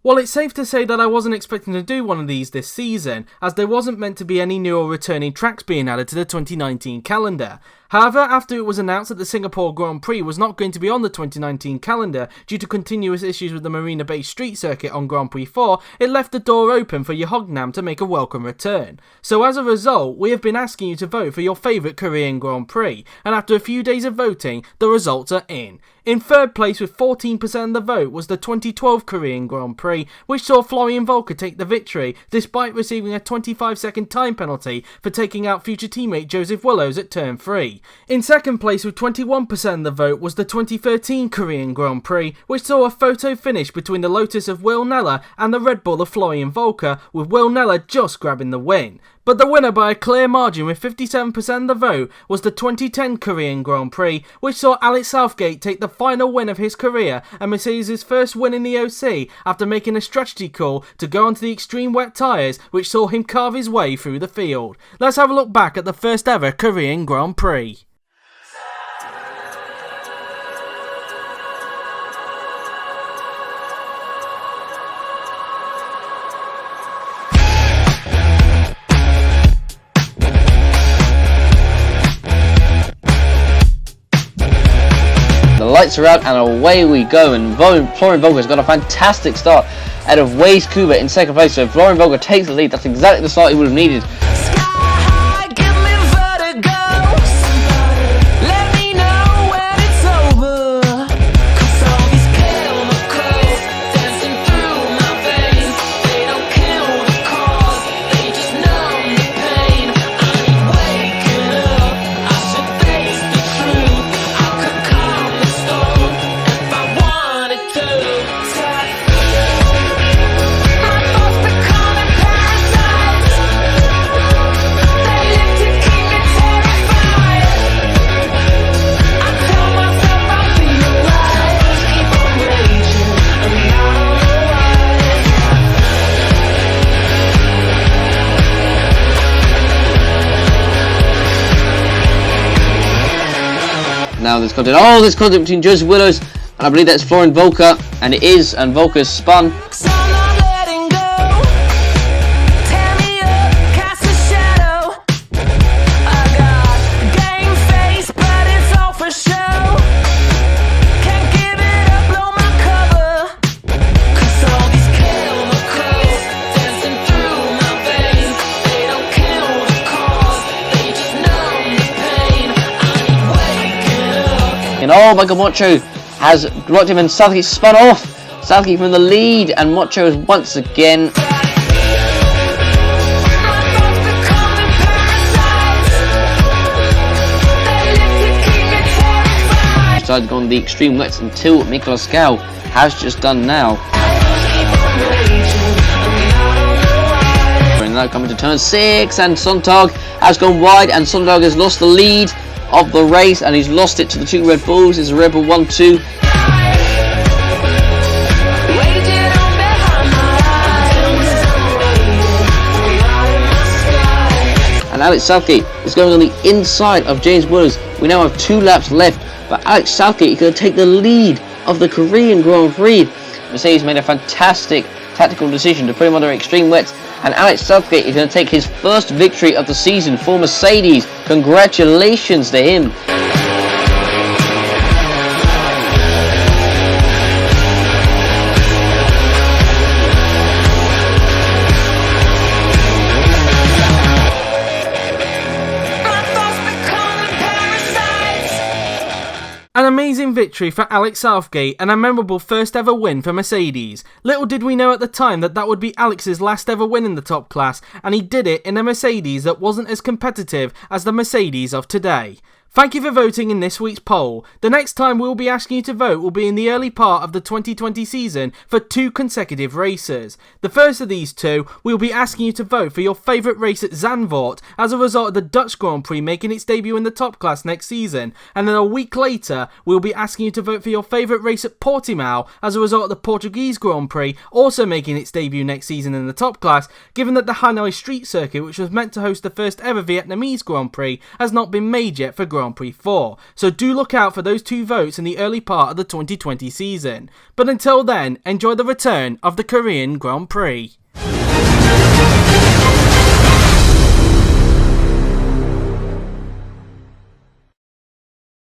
Well, it's safe to say that I wasn't expecting to do one of these this season, as there wasn't meant to be any new or returning tracks being added to the 2019 calendar. However, after it was announced that the Singapore Grand Prix was not going to be on the 2019 calendar due to continuous issues with the Marina Bay Street Circuit on Grand Prix 4, it left the door open for Yeongnam to make a welcome return. So as a result, we have been asking you to vote for your favourite Korean Grand Prix, and after a few days of voting, the results are in. In third place with 14% of the vote was the 2012 Korean Grand Prix, which saw Florian Volker take the victory despite receiving a 25-second time penalty for taking out future teammate Joseph Willows at turn 3. In second place with 21% of the vote was the 2013 Korean Grand Prix, which saw a photo finish between the Lotus of Will Neller and the Red Bull of Florian Volker, with Will Neller just grabbing the win. But the winner by a clear margin with 57% of the vote was the 2010 Korean Grand Prix, which saw Alex Southgate take the final win of his career and Mercedes' first win in the OC after making a strategy call to go onto the extreme wet tyres, which saw him carve his way through the field. Let's have a look back at the first ever Korean Grand Prix. The lights are out and away we go, and Florian Volker has got a fantastic start out of Waze Kuba in second place. So if Florian Volker takes the lead, that's exactly the start he would have needed. Now there's contact between Joseph Willows and I believe that's Florian Volker, and it is, and Volker's spun. And oh my god, Mocho has blocked him and Southgate spun off. Southgate from the lead, and Mocho is once again decided to go on the extreme wets until Nicolas Gal has just done now. We're now coming to turn 6, and Sontag has gone wide, and Sontag has lost the lead of the race, and he's lost it to the two Red Bulls. It's a Red Bull 1-2. And Alex Southgate is going on the inside of James Willows. We now have 2 laps left, but Alex Southgate is going to take the lead of the Korean Grand Prix. Mercedes made a fantastic tactical decision to put him under extreme wets, and Alex Southgate is going to take his first victory of the season for Mercedes. Congratulations to him. An amazing victory for Alex Southgate and a memorable first ever win for Mercedes. Little did we know at the time that that would be Alex's last ever win in the top class, and he did it in a Mercedes that wasn't as competitive as the Mercedes of today. Thank you for voting in this week's poll. The next time we'll be asking you to vote will be in the early part of the 2020 season for 2 consecutive races. The first of these 2, we'll be asking you to vote for your favourite race at Zandvoort as a result of the Dutch Grand Prix making its debut in the top class next season, and then a week later we'll be asking you to vote for your favourite race at Portimao as a result of the Portuguese Grand Prix also making its debut next season in the top class, given that the Hanoi Street Circuit, which was meant to host the first ever Vietnamese Grand Prix, has not been made yet for Grand Grand Prix 4, so do look out for those 2 votes in the early part of the 2020 season. But until then, enjoy the return of the Korean Grand Prix.